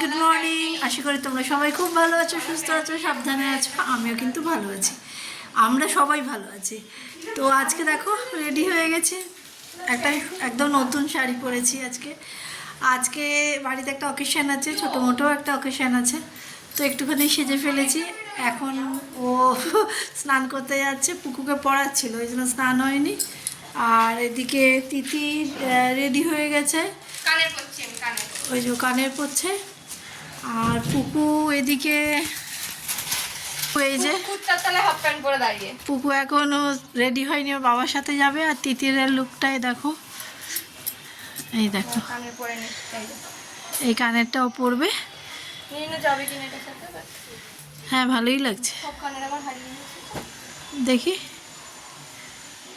Good morning. আশা করি তোমরা সবাই খুব ভালো আছো, সুস্থ আছো, সাবধানে আছো। আমিও কিন্তু ভালো আছি, আমরা সবাই ভালো আছি। তো আজকে দেখো রেডি হয়ে গেছে, একদম নতুন শাড়ি পরেছি আজকে। আজকে বাড়িতে একটা অকেশন আছে, ছোটো মোটো একটা অকেশন আছে, তো একটুখানি সেজে ফেলেছি। এখন ও স্নান করতে যাচ্ছে, পুকুকে পড়াচ্ছিল, ওই জন্য স্নান হয়নি। আর এদিকে তিথি রেডি হয়ে গেছে, ওই যে কানের পড়ছে। আর পুকু এদিকে এই যে পুকু এখনো রেডি হয়নি, ওর বাবার সাথে যাবে। আর তিতির লুকটাই দেখো, এই দেখো এই কানেরটাও পরবে। হ্যাঁ ভালোই লাগছে, দেখি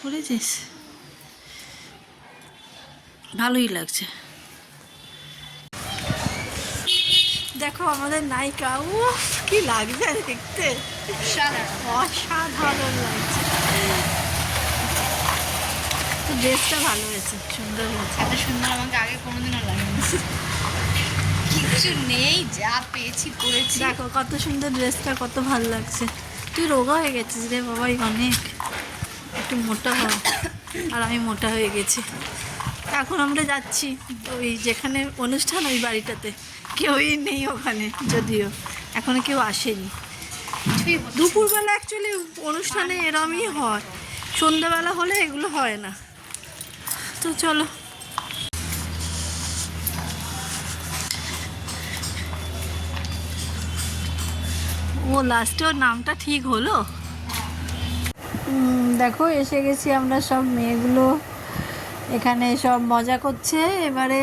পরেছিস, ভালোই লাগছে। দেখো আমাদের নায়িকা, উফ কি লাগছে দেখতে, অসাধারণ লাগছে। তো ড্রেসটা ভালো হয়েছে, সুন্দর হয়েছে। এত সুন্দর আমাকে আগে কোনোদিনও লাগেনি, কিছু নেই, যা পেয়েছি করেছি। দেখো কত সুন্দর ড্রেসটা, কত ভালো লাগছে। তুই রোগা হয়ে গেছিস রে বাবাই, অনেক একটু মোটা হ। আর আমি মোটা হয়ে গেছি। এখন আমরা যাচ্ছি ওই যেখানে অনুষ্ঠান, ওই বাড়িটাতে কেউই নেই ওখানে, যদিও এখনো কেউ আসেনি। দুপুরবেলা অ্যাকচুয়ালি অনুষ্ঠানে এরমই হয়, সন্ধ্যাবেলা হলে এগুলো হয় না। তো চলো। ও লাস্টে ওর নামটা ঠিক হলো। দেখো এসে গেছি আমরা, সব মেয়েগুলো এখানে সব মজা করছে। এবারে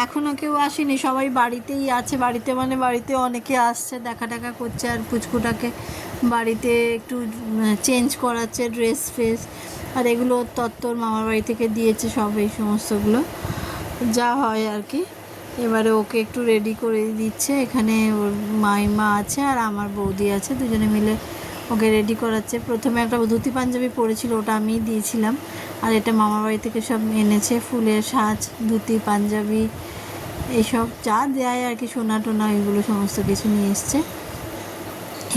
এখনও কেউ আসেনি, সবাই বাড়িতেই আছে। বাড়িতে মানে বাড়িতে অনেকে আসছে, দেখা টাকা করছে। আর পুচকুটাকে বাড়িতে একটু চেঞ্জ করাচ্ছে, ড্রেস ফ্রেস। আর এগুলো তত্ত্বর মামার বাড়ি থেকে দিয়েছে সব, এই সমস্তগুলো যা হয় আর কি। এবারে ওকে একটু রেডি করে দিচ্ছে। এখানে ওর মাইমা আছে আর আমার বৌদি আছে, দুজনে মিলে ওকে রেডি করাচ্ছে। প্রথমে একটা ধুতি পাঞ্জাবি পরেছিল, ওটা আমিই দিয়েছিলাম। আর এটা মামার বাড়ি থেকে সব এনেছে, ফুলের সাজ, ধুতি পাঞ্জাবি, এইসব যা দেয় আর কি, সোনা টোনা এগুলো সমস্ত কিছু নিয়ে এসছে।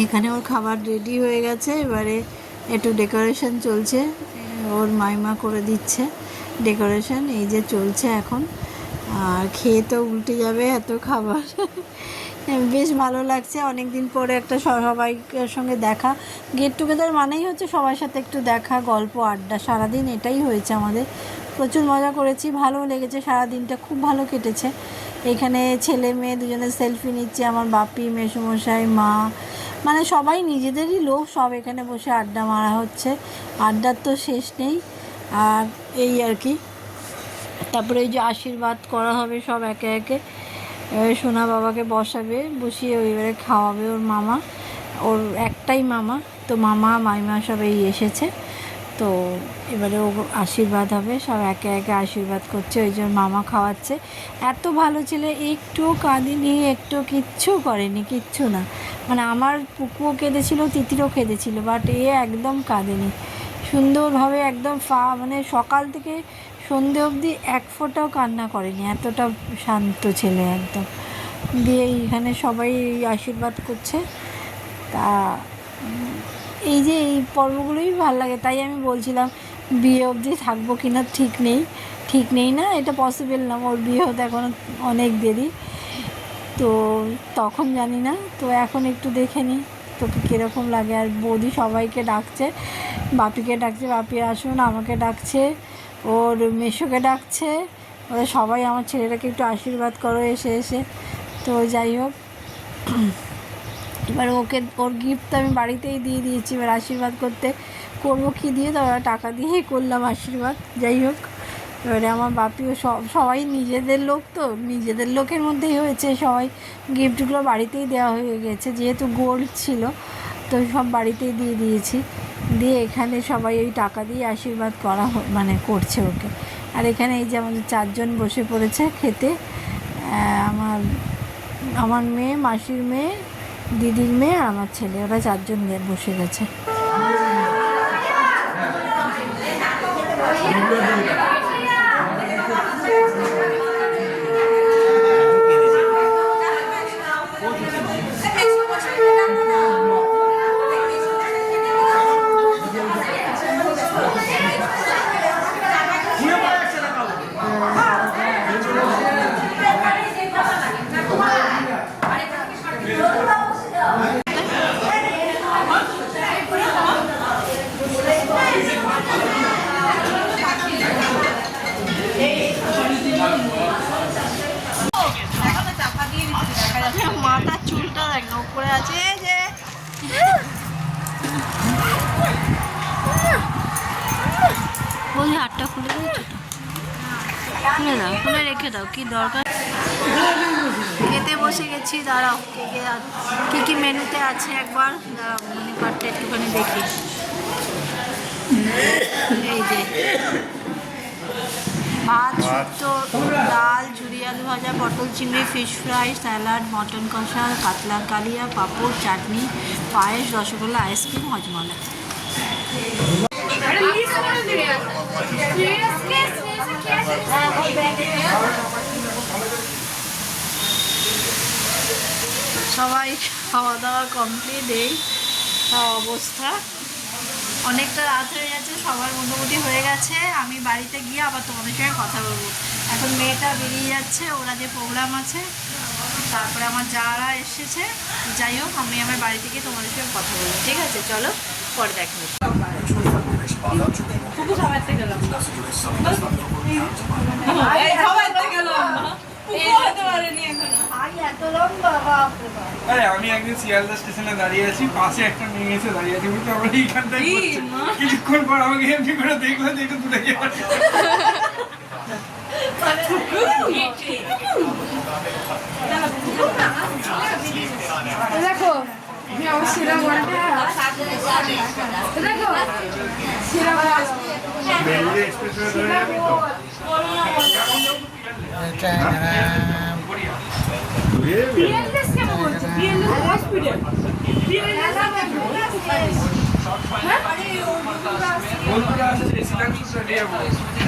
এখানে ওর খাবার রেডি হয়ে গেছে, এবারে একটু ডেকোরেশন চলছে, ওর মাইমা করে দিচ্ছে ডেকোরেশন, এই যে চলছে এখন। আর খেয়ে তো উল্টে যাবে এত খাবার। বেশ ভালো লাগছে, অনেক দিন পরে একটা সবাইকার সঙ্গে দেখা। গেট টুগেদার মানেই হচ্ছে সবার সাথে একটু দেখা, গল্প, আড্ডা, সারাদিন এটাই হয়েছে আমাদের। প্রচুর মজা করেছি, ভালো লেগেছে, সারাদিনটা খুব ভালো কেটেছে। এখানে ছেলে মেয়ে দুজনে সেলফি নিচ্ছে, আমার বাপি, মেসোমশাই, মা, মানে সবাই নিজেদেরই লোক, সব এখানে বসে আড্ডা মারা হচ্ছে। আড্ডার তো শেষ নেই। আর এই আর কি, তারপরে এই যে আশীর্বাদ করা হবে সব একে একে। এবারে সোনা বাবাকে বসাবে, বসিয়ে এবারে খাওয়াবে ওর মামা, ওর একটাই মামা। তো মামা মাইমা সবাই এসেছে, তো এবারে ও আশীর্বাদ হবে, সব একে একে আশীর্বাদ করছে। ওই যে মামা খাওয়াচ্ছে। এত ভালো ছেলে, একটুও কাঁদিনি, একটু কিচ্ছু করেনি, কিচ্ছু না। মানে আমার পুকুও কেঁদেছিল, তিতিরও কেঁদেছিল, বাট এ একদম কাঁদেনি, সুন্দরভাবে একদম মানে সকাল থেকে সন্ধে অবধি এক ফোঁটাও কান্না করেনি, এতটা শান্ত ছেলে একদম। দিয়ে এইখানে সবাই আশীর্বাদ করছে। তা এই যে এই পর্বগুলোই ভালো লাগে, তাই আমি বলছিলাম বিয়ে অবধি থাকবো কি না ঠিক নেই না, এটা পসিবল না, ওর বিয়ে হতে এখন অনেক দেরি, তো তখন জানি না। তো এখন একটু দেখে নিই তোকে কীরকম লাগে। আর বৌদি সবাইকে ডাকছে, বাপিকে ডাকছে, বাপি আসুন, আমাকে ডাকছে, ওর মেশোকে ডাকছে, ওদের সবাই আমার ছেলেটাকে একটু আশীর্বাদ করো এসে এসে। তো যাই হোক, এবার ওকে ওর গিফট তো আমি বাড়িতেই দিয়ে দিয়েছি। এবার আশীর্বাদ করবো কি দিয়ে, তো টাকা দিয়েই করলাম আশীর্বাদ। যাই হোক, এবারে আমার বাপিও সবাই নিজেদের লোক, তো নিজেদের লোকের মধ্যেই হয়েছে, সবাই গিফটগুলো বাড়িতেই দেওয়া হয়ে গেছে, যেহেতু গোল্ড ছিল তো সব বাড়িতেই দিয়ে দিয়েছি। দিয়ে এখানে সবাই ওই টাকা দিয়ে আশীর্বাদ করা মানে করছে ওকে। আর এখানে এই যে আমাদের 4 জন বসে পড়েছে খেতে, আমার মেয়ে, মাসির মেয়ে, দিদির মেয়ে আর আমার ছেলে, ওরা 4 জন বসে গেছে। মাথার চুলটা দেখ না উপরে আছে, এই যে বলি হাতটা খুলে দিয়েছো তো, খুলে দাও, খুলে রেখে দাও, কি দরকার। খেতে বসে গেছি, দাঁড়াও কি কি মেনুতে আছে একবার দাঁড়াও, মেনু কার্ডটা একটুখানি দেখি। এই যে ভাত, শুক্তো, ডাল, ঝুরি আলু ভাজা, পটল চিংড়ি, ফিশ ফ্রাই, স্যালাড, মটন কষা, কাতলা কালিয়া, পাঁপড়, চাটনি, পায়েস, রসগোল্লা, আইসক্রিম, হজমলা। সবাই খাওয়া দাওয়া কমপ্লিট, এই অবস্থা। অনেকটা রাত হয়ে যাচ্ছে, সবার মোটামুটি হয়ে গেছে। আমি বাড়িতে গিয়ে আবার তোমাদের সঙ্গে কথা বলবো। এখন মেয়েটা বেরিয়ে যাচ্ছে, ওরা যে প্রোগ্রাম আছে, তারপরে আমার যারা এসেছে। যাই হোক, আমি আমার বাড়িতে গিয়ে তোমাদের সঙ্গে কথা বলবো, ঠিক আছে? চলো পরে দেখা হচ্ছে। আরে আমি একদিন শিয়ালদা স্টেশনে দাঁড়িয়ে আছি, পাশে একটা মেয়ে এসে দাঁড়িয়ে আছে, বলতে আমরা এইখানটায় কিছুক্ষণ পর আমাকে এমনি করে দেখলো যে একটু দূরে গিয়ে দেখো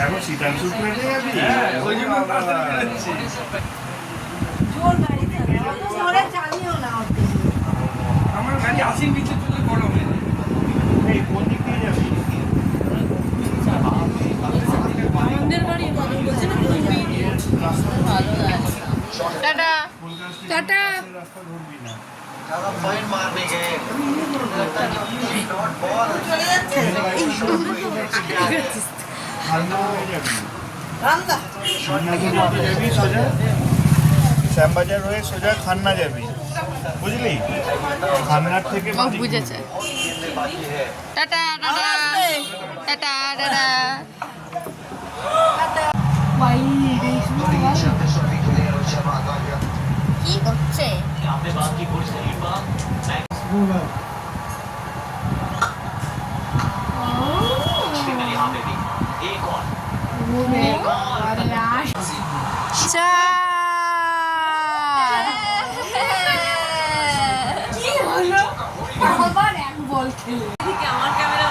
এখন শীতাংশু ট্রেনে যাবি, ওই জন্য আমার গাড়ি আসেন নিচে তুলে গরম হয়ে যায়। এই কোন দিক দিয়ে যাবি? Tata tata. রাস্তা ধরবি না। শ্যামবাজার হয়ে সোজা খান্না যাবি, বুঝলি? খান্নার থেকে বুঝেছে। Tata tata tata tata. কি করছে? কি হলো? আবার এক বল খেলে আমার ক্যামেরা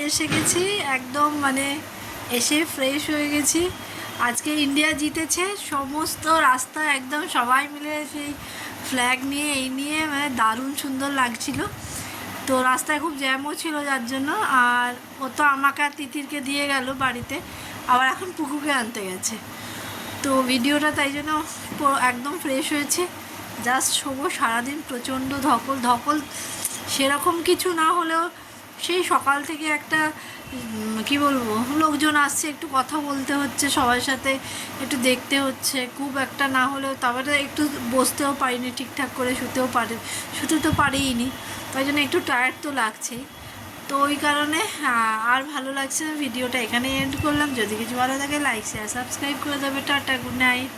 এসে গেছি একদম, মানে এসে ফ্রেশ হয়ে গেছি। আজকে ইন্ডিয়া জিতেছে, সমস্ত রাস্তা একদম সবাই মিলে সেই ফ্ল্যাগ নিয়ে এই নিয়ে মানে দারুণ সুন্দর লাগছিল। তো রাস্তায় খুব জ্যামও ছিল যার জন্য। আর ও তো আমাকে আর তিতিরকে দিয়ে গেল বাড়িতে, আবার এখন পুকুকে আনতে গেছে। তো ভিডিওটা তাই জন্য একদম ফ্রেশ হয়েছে, জাস্ট শোবো সারাদিন। প্রচণ্ড ধকল ধকল সেরকম কিছু না হলেও সেই সকাল থেকে একটা কি বলবো, লোকজন আসছে, একটু কথা বলতে হচ্ছে সবার সাথে, একটু দেখতে হচ্ছে, খুব একটা না হলেও তারপরে একটু বসতেও পারিনি ঠিকঠাক করে, শুতে তো পারিনি, তাই জন্য একটু টায়ার্ড তো লাগছেই। তো ওই কারণে আর ভালো লাগছে না। ভিডিওটা এখানে এন্ড করলাম। যদি কিছু ভালো থাকে লাইক শেয়ার সাবস্ক্রাইব করে দেবে। Tata, good night.